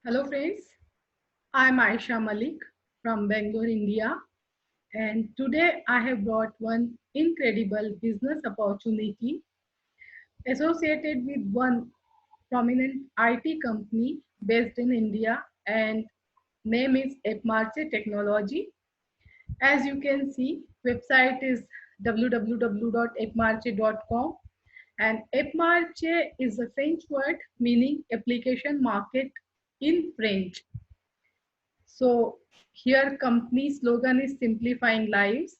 Hello friends, I'm Aisha Malik from Bangalore, India, and today I have brought one incredible business opportunity associated with one prominent IT company based in India and name is Epmarche Technology. As you can see, website is www.epmarche.com and Epmarche is a French word meaning application market in French. So here company slogan is simplifying lives.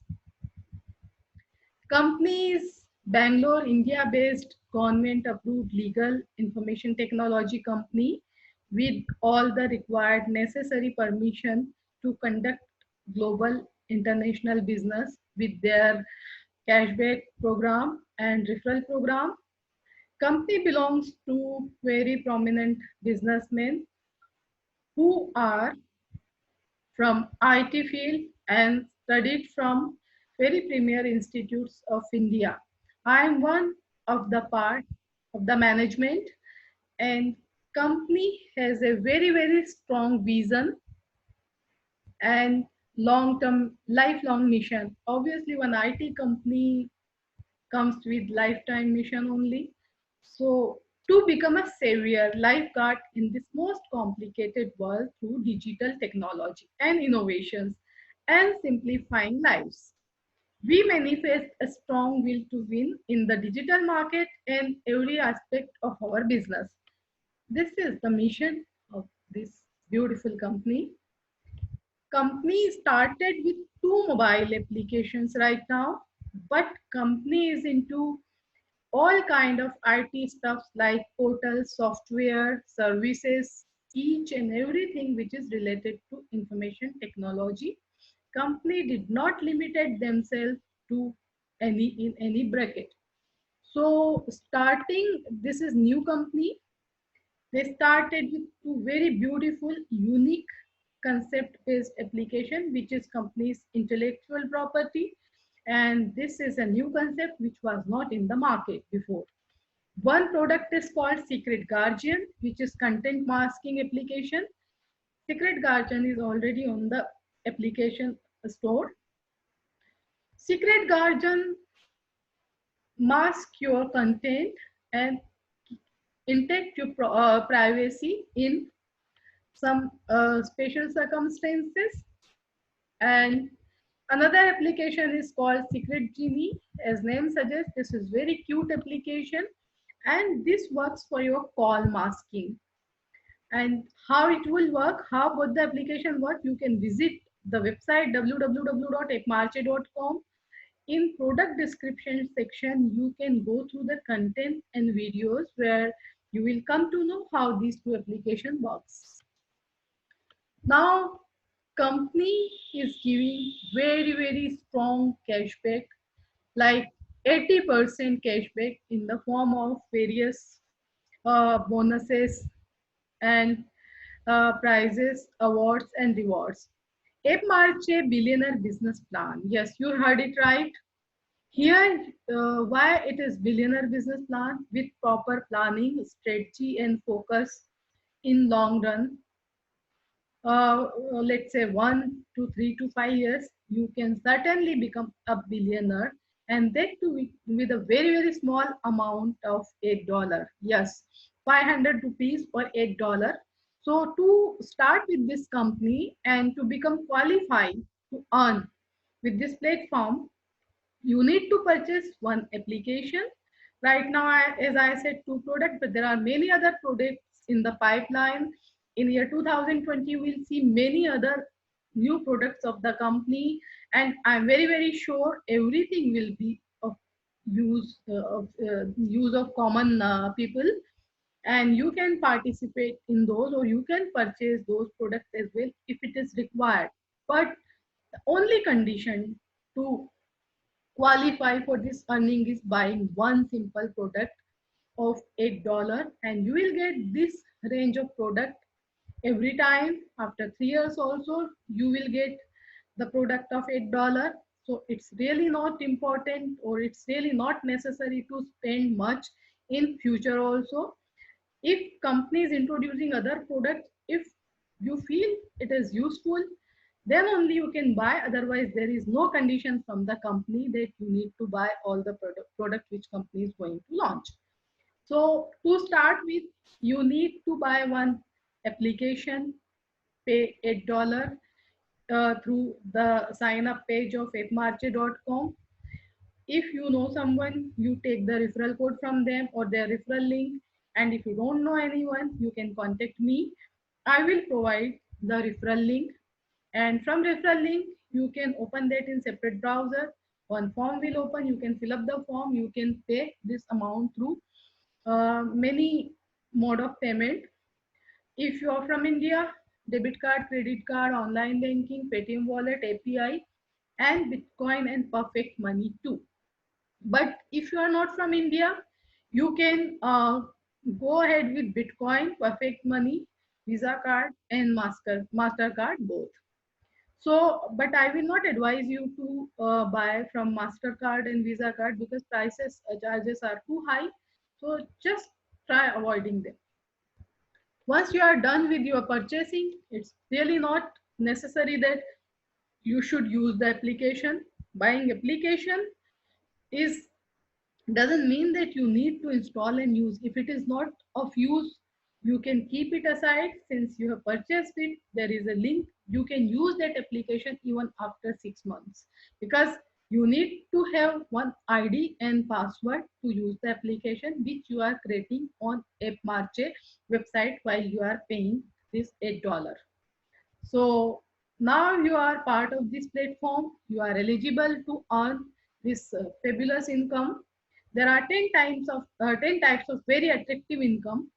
Company is Bangalore, India based government approved legal information technology company with all the required necessary permission to conduct global international business with their cashback program and referral program. Company belongs to very prominent businessmen who are from IT field and studied from very premier institutes of India. I am one of the part of the management and company has a very strong vision and long-term lifelong mission. Obviously one IT company comes with lifetime mission only. So to become a savior lifeguard in this most complicated world through digital technology and innovations and simplifying lives. We manifest a strong will to win in the digital market and every aspect of our business. This is the mission of this beautiful company. Company started with two mobile applications right now, but company is into all kind of IT stuffs like portals, software, services, each and everything which is related to information technology. Company did not limited themselves to any bracket. So starting, this is new company. They started with two very beautiful, unique concept-based application, which is company's intellectual property. And this is a new concept which was not in the market before. One product is called Secret Guardian, which is content masking application. Secret Guardian is already on the application store. Secret Guardian mask your content and protect your privacy in some special circumstances. And another application is called Secret Genie. As name suggests, this is very cute application and this works for your call masking. And how it will work, how both the application work, you can visit the website www.epmarche.com. In product description section, you can go through the content and videos where you will come to know how these two application works. Now, company is giving very strong cashback, like 80% cashback in the form of various bonuses and prizes, awards, and rewards. Ape Marche Billionaire Business Plan. Yes, you heard it right. Here, why it is billionaire business plan with proper planning, strategy, and focus in long run. Let's say 1 to 3 to 5 years, you can certainly become a billionaire, and that too with a very small amount of $8. Yes, 500 rupees or $8. So to start with this company and to become qualified to earn with this platform, you need to purchase one application. Right now, as I said, two products, but there are many other products in the pipeline. In year 2020, we'll see many other new products of the company, and I'm very sure everything will be of use of common people, and you can participate in those or you can purchase those products as well if it is required. But the only condition to qualify for this earning is buying one simple product of $8, and you will get this range of product every time. After 3 years also you will get the product of $8. So it's really not important or it's really not necessary to spend much in future also. If company is introducing other products, if you feel it is useful, then only you can buy. Otherwise, there is no condition from the company that you need to buy all the product which company is going to launch. So to start with, you need to buy one application, pay $8 through the sign up page of appmarche.com. If you know someone, you take the referral code from them or their referral link. And if you don't know anyone, you can contact me. I will provide the referral link. And from referral link, you can open that in separate browser. One form will open. You can fill up the form. You can pay this amount through many mode of payment. If you are from India, debit card, credit card, online banking, Paytm wallet, API, and Bitcoin and Perfect Money too. But if you are not from India, you can go ahead with Bitcoin, Perfect Money, Visa card, and Mastercard both. So, but I will not advise you to buy from Mastercard and Visa card because prices charges are too high. So just try avoiding them. Once you are done with your purchasing, it's really not necessary that you should use the application. Buying application is doesn't mean that you need to install and use. If it is not of use, you can keep it aside. Since you have purchased it, there is a link. You can use that application even after 6 months, because you need to have one ID and password to use the application which you are creating on AppMarche website while you are paying this $8. So now you are part of this platform. You are eligible to earn this fabulous income. There are 10 types of very attractive income.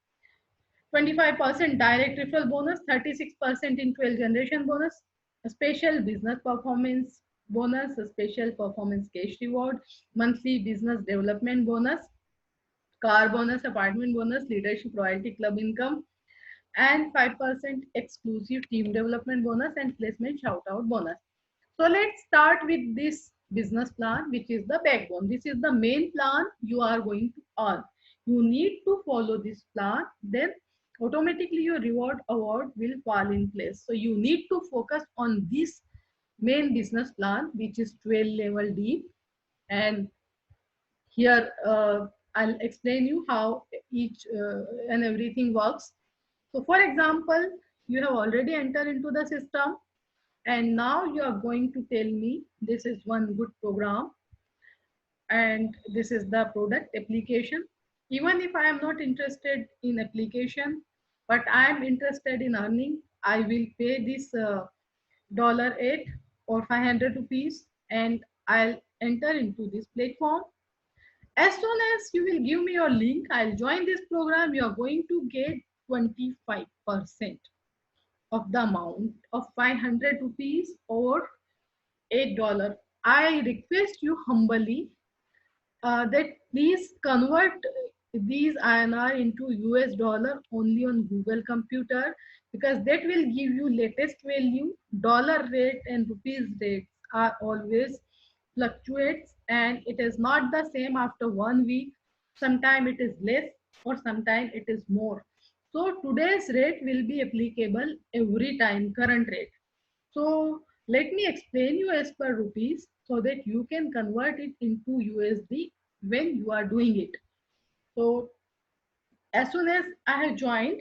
25% direct referral bonus, 36% in 12 generation bonus, a special business performance bonus, a special performance cash reward, monthly business development bonus, car bonus, apartment bonus, leadership royalty club income, and 5% exclusive team development bonus and placement shout out bonus. So let's start with this business plan, which is the backbone. This is the main plan you are going to earn. You need to follow this plan, then automatically your reward award will fall in place. So you need to focus on this main business plan, which is 12 level deep. And here I'll explain you how each and everything works. So for example, you have already entered into the system and now you are going to tell me this is one good program and this is the product application. Even if I am not interested in application, but I am interested in earning, I will pay this $8 or 500 rupees and I'll enter into this platform. As soon as you will give me your link, I'll join this program. You are going to get 25% of the amount of 500 rupees or $8. I request you humbly that please convert these INR into US dollar only on Google computer, because that will give you latest value. Dollar rate and rupees rates are always fluctuates and it is not the same after 1 week. Sometime it is less or sometime it is more. So today's rate will be applicable every time, current rate. So let me explain you as per rupees so that you can convert it into USD when you are doing it. So as soon as I have joined,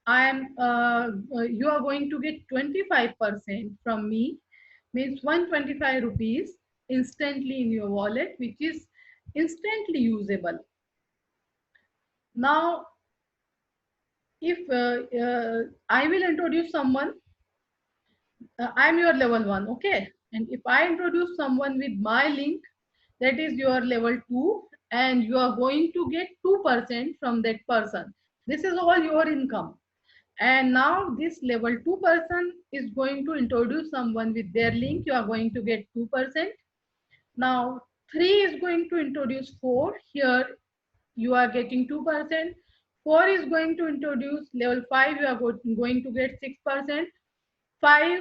you are going to get 25% from me, means 125 rupees instantly in your wallet, which is instantly usable. Now, if I will introduce someone, I'm your level 1, okay? And if I introduce someone with my link, that is your level 2, and you are going to get 2% from that person. This is all your income. And now this level 2 person is going to introduce someone with their link. You are going to get 2%. Now 3 is going to introduce 4. Here you are getting 2%. 4 is going to introduce level 5. You are going to get 6%. 5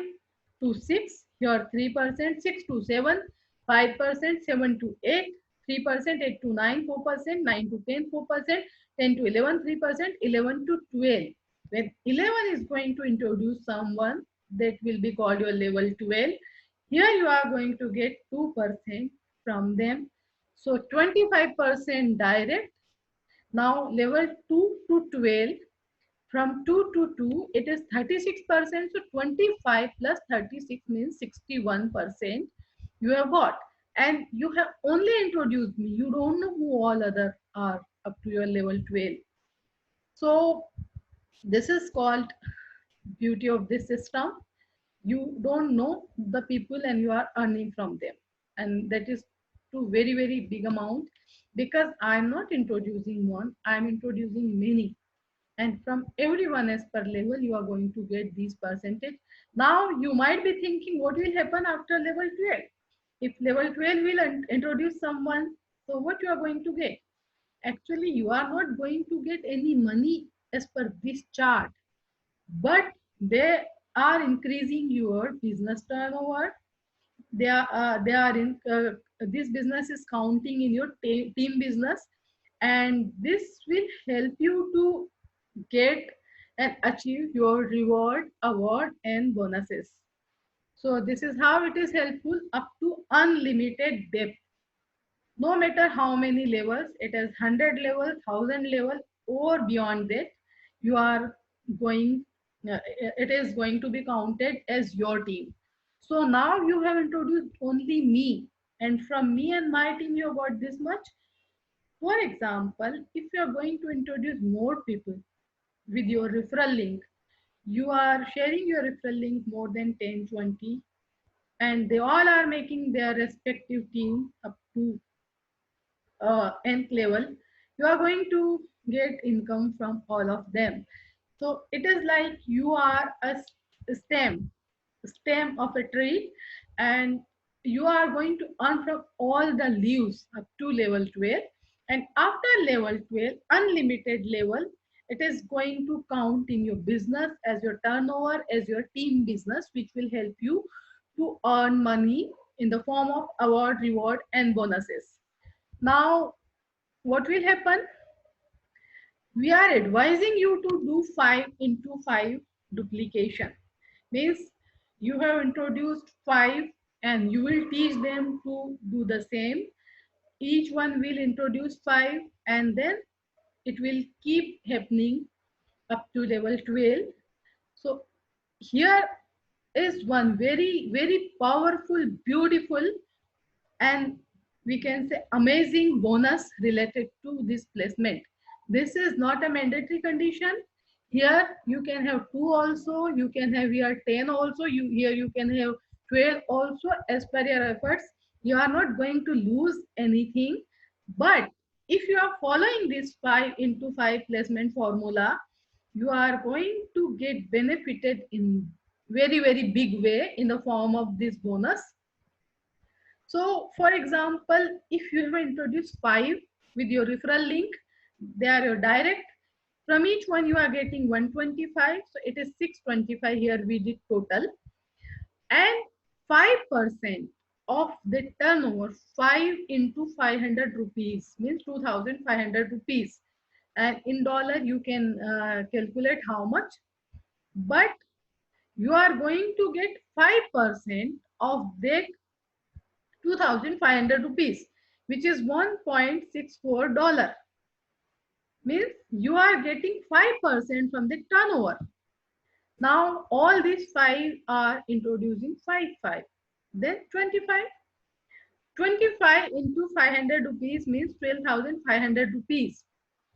to 6, here 3%, 6 to 7, 5%, 7 to 8, 3%, 8 to 9, 4%, 9 to 10, 4%, 10 to 11, 3%, 11 to 12. When 11 is going to introduce someone, that will be called your level 12. Here you are going to get 2% from them. So 25% direct. Now level 2 to 12, from 2 to 2, it is 36%. So 25 plus 36 means 61% you have got. And you have only introduced me. You don't know who all other are up to your level 12. So this is called beauty of this system. You don't know the people and you are earning from them. And that is to very, very big amount, because I'm not introducing one, I'm introducing many, and from everyone as per level you are going to get these percentage. Now you might be thinking, what will happen after level 12? If level 12 will introduce someone, so what you are going to get? Actually you are not going to get any money as per this chart, but they are increasing your business turnover. They are in this business is counting in your team business, and this will help you to get and achieve your reward, award, and bonuses. So this is how it is helpful up to unlimited depth. No matter how many levels, it is 100 level, 1000 level, or beyond that, you are going, it is going to be counted as your team. So now you have introduced only me, and from me and my team, you got this much. For example, if you are going to introduce more people with your referral link, you are sharing your referral link more than 10, 20, and they all are making their respective team up to nth level, you are going to get income from all of them. So it is like you are a stem of a tree, and you are going to earn from all the leaves up to level 12. And after level 12, unlimited level, it is going to count in your business as your turnover, as your team business, which will help you to earn money in the form of award, reward, and bonuses. Now, what will happen? We are advising you to do 5 into 5 duplication. Means you have introduced 5 and you will teach them to do the same. Each one will introduce 5 and then it will keep happening up to level 12. So here is one very, very powerful, beautiful, and we can say amazing bonus related to this placement. This is not a mandatory condition. Here you can have 2 also, you can have here 10 also, here you can have 12 also. As per your efforts, you are not going to lose anything. But if you are following this 5 into 5 placement formula, you are going to get benefited in very, very big way in the form of this bonus. So for example, if you have introduced 5 with your referral link, they are your direct. From each one you are getting 125. So it is 625 here we did total. And 5% of the turnover, 5 into 500 rupees means 2500 rupees. And in dollar you can calculate how much. But you are going to get 5% of that 2500 rupees, which is $1.64. Means you are getting 5% from the turnover. Now all these 5 are introducing 5. Then 25. 25 into 500 rupees means 12,500 rupees.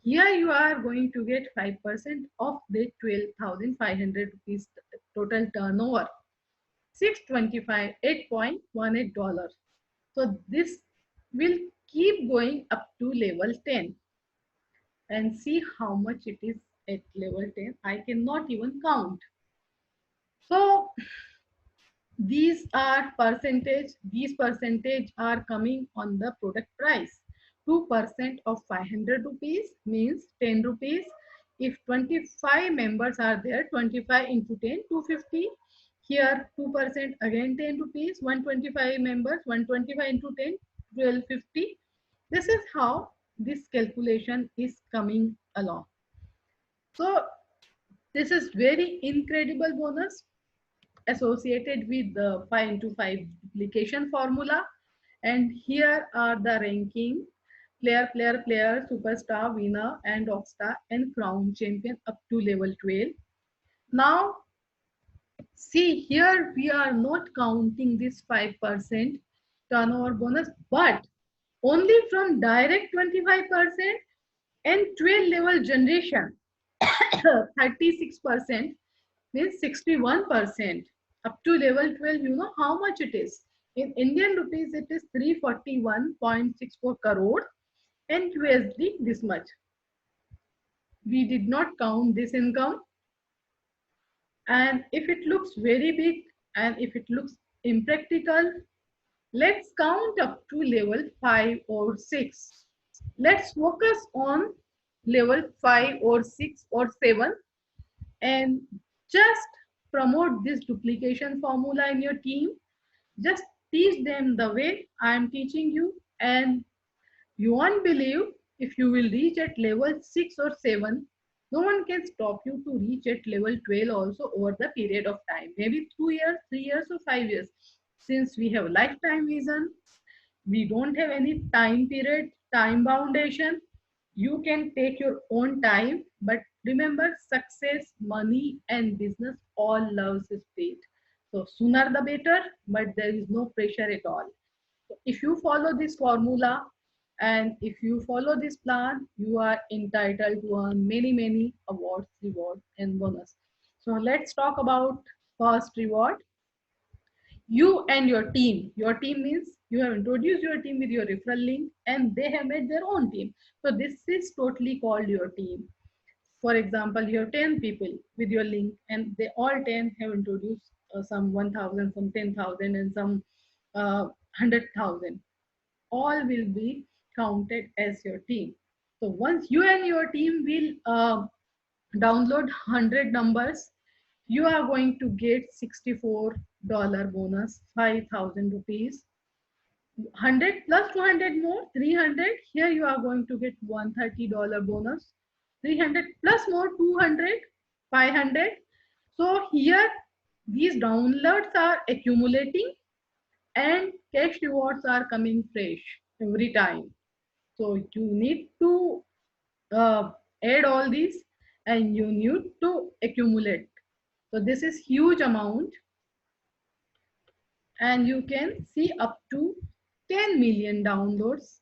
Here you are going to get 5% of the 12,500 rupees total turnover. 625, $8.18. So this will keep going up to level 10 and see how much it is at level 10. I cannot even count. So these percentage are coming on the product price. 2% of 500 rupees means 10 rupees. If 25 members are there, 25 into 10, 250. Here 2% again 10 rupees, 125 members, 125 into 10, 1250. This is how this calculation is coming along. So This is very incredible bonus associated with the 5 into 5 duplication formula. And here are the ranking: player, superstar, winner, and rockstar, and crown champion up to level 12. Now, see here, we are not counting this 5% turnover bonus, but only from direct 25% and 12 level generation, 36% means 61%. Up to level 12, you know how much it is. In Indian rupees, it is 341.64 crore, and USD this much. We did not count this income. And if it looks very big and if it looks impractical, let's count up to level 5 or 6. Let's focus on level 5 or 6 or 7 and just promote this duplication formula in your team. Just teach them the way I am teaching you, and you won't believe, if you will reach at level 6 or 7, no one can stop you to reach at level 12 also over the period of time. Maybe 2 years, 3 years, or 5 years. Since we have lifetime vision, we don't have any time period, time foundation. You can take your own time, but remember, success, money, and business all loves speed. So sooner the better, but there is no pressure at all. So if you follow this formula and if you follow this plan, you are entitled to earn many awards, rewards, and bonus. So let's talk about first reward. You and your team means you have introduced your team with your referral link and they have made their own team. So this is totally called your team. For example, you have 10 people with your link and they all 10 have introduced some 1000, some 10,000, and some 100,000. All will be counted as your team. So once you and your team will download 100 numbers, you are going to get $64 bonus, 5,000 rupees. 100 plus 200 more, 300. Here you are going to get $130 bonus. 300 plus more, 200, 500. So here these downloads are accumulating and cash rewards are coming fresh every time. So you need to uh, add all these and you need to accumulate. So this is huge amount, and you can see up to 10 million downloads.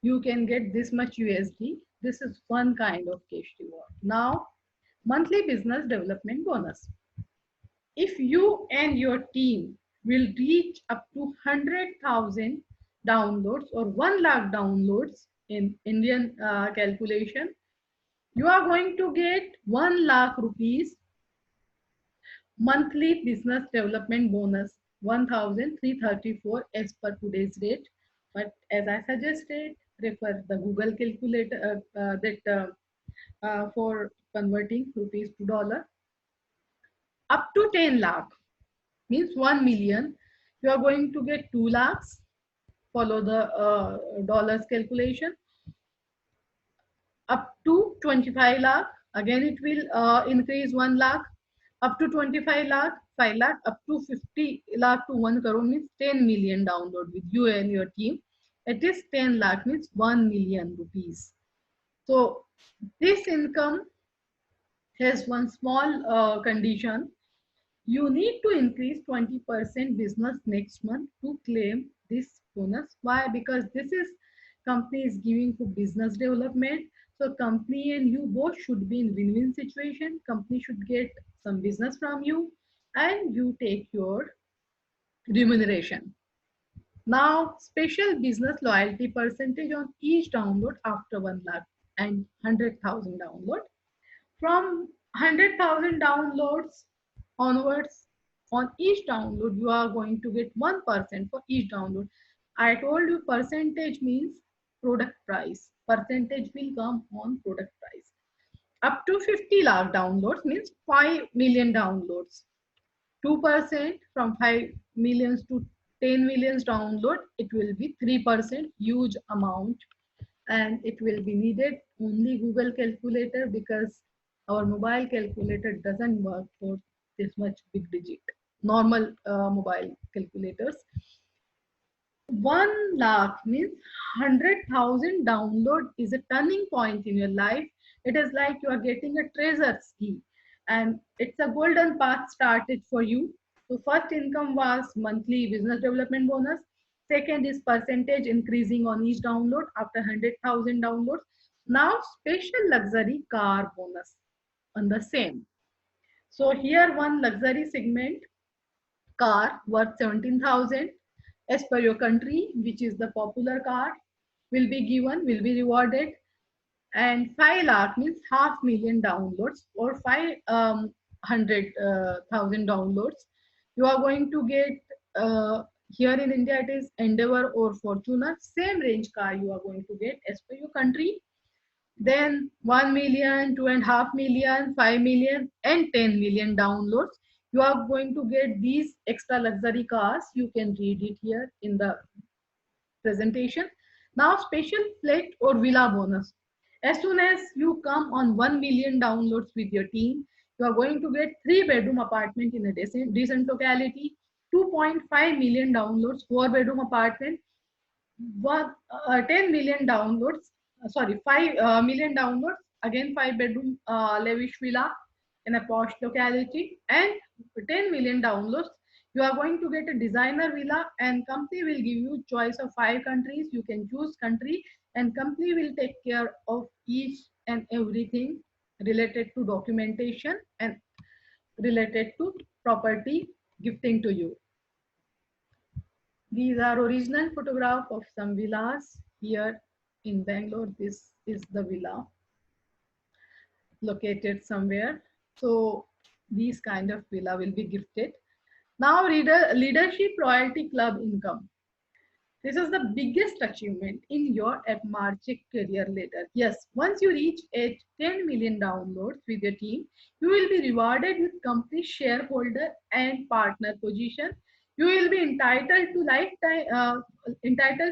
You can get this much USD. This is one kind of cash reward. Now, monthly business development bonus. If you and your team will reach up to 100,000 downloads or 1 lakh downloads in Indian calculation, you are going to get 1 lakh rupees monthly business development bonus, 1,334 as per today's rate. But as I suggested, refer the Google calculator for converting rupees to dollar. Up to 10 lakh means 1 million. You are going to get 2 lakhs. Follow the dollars calculation. Up to 25 lakh, again it will increase 1 lakh. Up to 25 lakh, 5 lakh, up to 50 lakh to 1 crore means 10 million download with you and your team. It is 10 lakh means 1 million rupees. So this income has one small condition. You need to increase 20% business next month to claim this bonus. Why? Because this is company is giving for business development. So company and you both should be in win-win situation. Company should get some business from you and you take your remuneration. Now, special business loyalty percentage on each download after 1 lakh and 100,000 download. From 100,000 downloads onwards, on each download, you are going to get 1% for each download. I told you percentage means product price. Percentage will come on product price. Up to 50 lakh downloads means 5 million downloads. 2% from 5 millions to 10 millions download, it will be 3%, huge amount. And it will be needed only Google calculator because Our mobile calculator doesn't work for this much big digit. Normal mobile calculators. 1 lakh means 100,000 download is a turning point in your life. It is like you are getting a treasure key, and it's a golden path started for you. So first income was monthly business development bonus. Second is percentage increasing on each download after 100,000 downloads. Now special luxury car bonus on the same. So here one luxury segment car worth 17,000 as per your country, which is the popular car, will be given, will be rewarded. And 5 lakh means half million downloads or 500,000 downloads. You are going to get here in India, it is Endeavor or Fortuner, same range car you are going to get as per your country. Then 1 million, 2.5 million, 5 million, and 10 million downloads. You are going to get these extra luxury cars. You can read it here in the presentation. Now, special flat or villa bonus. As soon as you come on 1 million downloads with your team, you are going to get 3-bedroom apartment in a decent locality, 2.5 million downloads, 4-bedroom apartment, 10 million downloads, sorry, 5 million downloads, again 5-bedroom lavish villa in a posh locality, and 10 million downloads. You are going to get a designer villa, and company will give you choice of 5 countries. You can choose country, and company will take care of each and everything related to documentation and related to property gifting to you. These are original photograph of some villas here in Bangalore. This is the villa located somewhere. So these kind of villa will be gifted. Now leadership royalty club income. This is the biggest achievement in your Marchic career ladder. Yes, once you reach 10 million downloads with your team, you will be rewarded with company shareholder and partner position. You will be entitled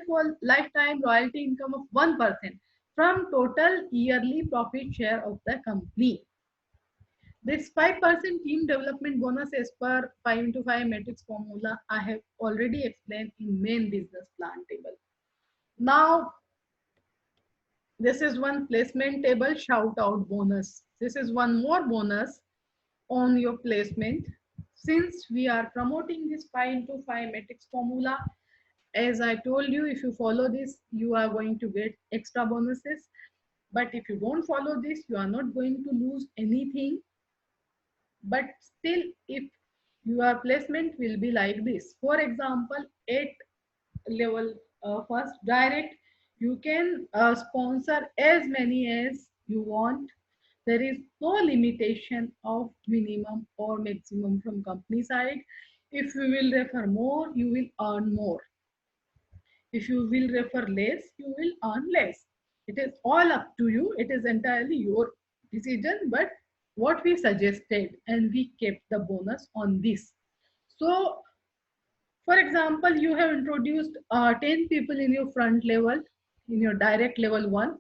for lifetime royalty income of 1% from total yearly profit share of the company. This 5% team development bonus as per 5 into 5 matrix formula I have already explained in main business plan table. Now, this is one placement table shout out bonus. This is one more bonus on your placement. Since we are promoting this 5 into 5 matrix formula, as I told you, if you follow this, you are going to get extra bonuses. But if you don't follow this, you are not going to lose anything. But still, if your placement will be like this, for example, at level first direct, you can sponsor as many as you want. There is no limitation of minimum or maximum from company side. If you will refer more, you will earn more. If you will refer less, you will earn less. It is all up to you. It is entirely your decision, but what we suggested, and we kept the bonus on this. So for example, you have introduced 10 people in your front level, in your direct level 1.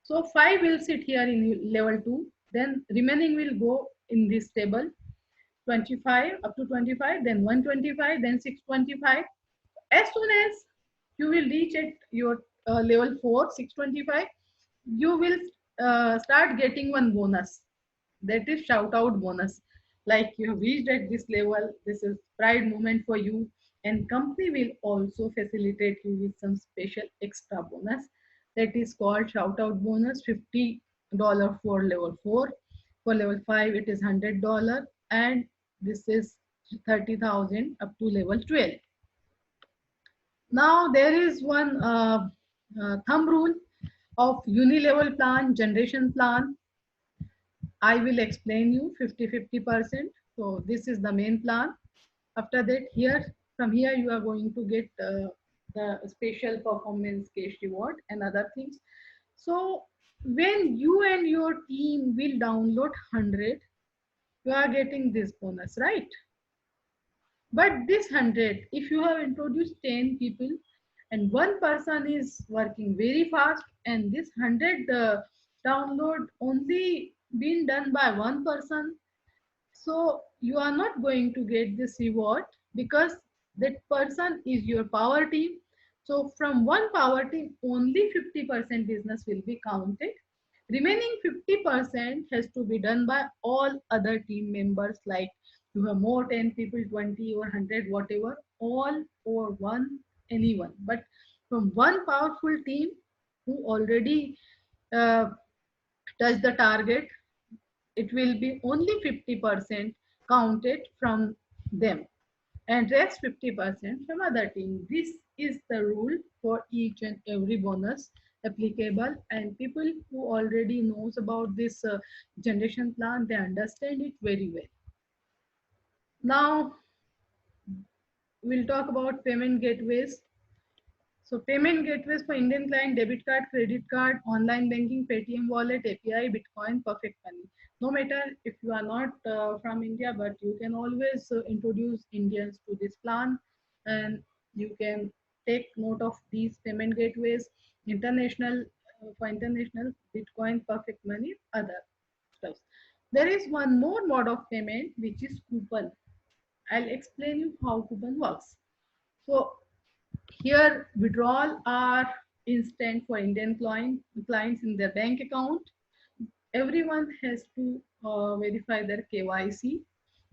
So 5 will sit here in level 2. Then remaining will go in this table, 25 up to 25, then 125, then 625. As soon as you will reach at your level 4, 625, you will start getting one bonus. That is shout out bonus. Like you have reached at this level, this is pride moment for you, and company will also facilitate you with some special extra bonus. That is called shout out bonus. $50 for level 4. For level 5, it is $100, and this is 30,000 up to level 12. Now there is one thumb rule of uni-level plan, generation plan. I will explain you 50-50%. So this is the main plan. After that, from here you are going to get the special performance cash reward and other things. So when you and your team will download 100, you are getting this bonus, right? But this 100, if you have introduced 10 people and one person is working very fast, and this 100 download only been done by one person, so you are not going to get this reward because that person is your power team. So from one power team, only 50% business will be counted. Remaining 50% has to be done by all other team members, like you have more 10 people, 20 or 100, whatever, all or one, anyone. But from one powerful team who already uh, touched the target, it will be only 50% counted from them and rest 50% from other team. This is the rule for each and every bonus applicable, and people who already knows about this generation plan, they understand it very well. Now we'll talk about payment gateways. So payment gateways for Indian client: debit card, credit card, online banking, Paytm wallet, API, Bitcoin, Perfect Money. No matter if you are not from India, but you can always introduce Indians to this plan, and you can take note of these payment gateways. International, for international, Bitcoin, Perfect Money, other stuff. There is one more mode of payment, which is coupon. I'll explain you how coupon works. So here, withdrawal are instant for Indian clients in their bank account. Everyone has to verify their KYC.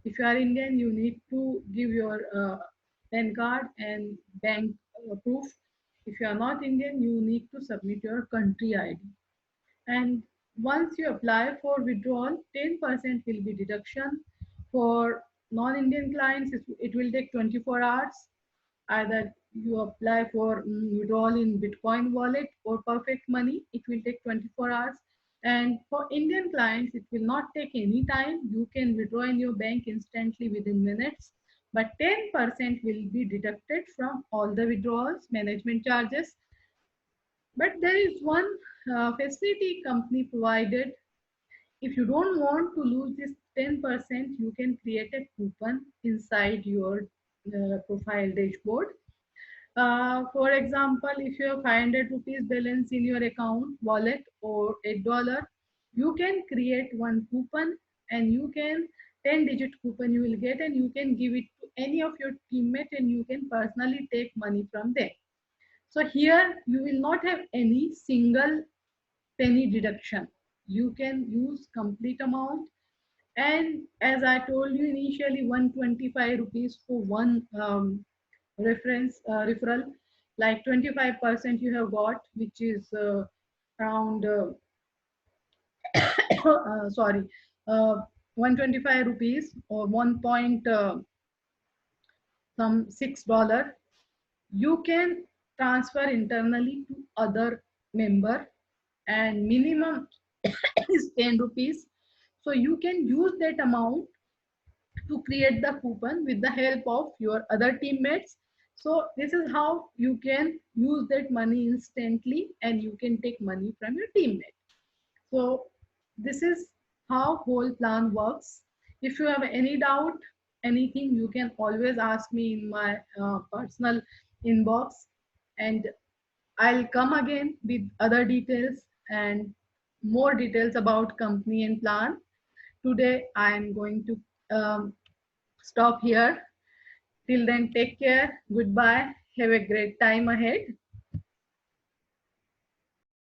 If you are Indian, you need to give your PAN card and bank proof. If you are not Indian, you need to submit your country ID. And once you apply for withdrawal, 10% will be deduction. For non-Indian clients, it will take 24 hours. Either you apply for withdrawal in Bitcoin wallet or Perfect Money, it will take 24 hours. And for Indian clients, it will not take any time. You can withdraw in your bank instantly within minutes, but 10% will be deducted from all the withdrawals, management charges. But there is one facility company provided. If you don't want to lose this 10%, you can create a coupon inside your profile dashboard. For example, if you have 500 rupees balance in your account wallet or $8, you can create one coupon, and you can 10-digit coupon you will get, and you can give it to any of your teammates, and you can personally take money from them. So here you will not have any single penny deduction. You can use complete amount. And as I told you initially, 125 rupees for one referral, like 25% you have got, which is around sorry, uh, 125 rupees or 1 point some $6. You can transfer internally to other member, and minimum is 10 rupees. So you can use that amount to create the coupon with the help of your other teammates. So this is how you can use that money instantly, and you can take money from your teammate. So this is how whole plan works. If you have any doubt, anything, you can always ask me in my personal inbox, and I'll come again with other details and more details about company and plan. Today I am going to stop here. Till then, take care. Goodbye. Have a great time ahead.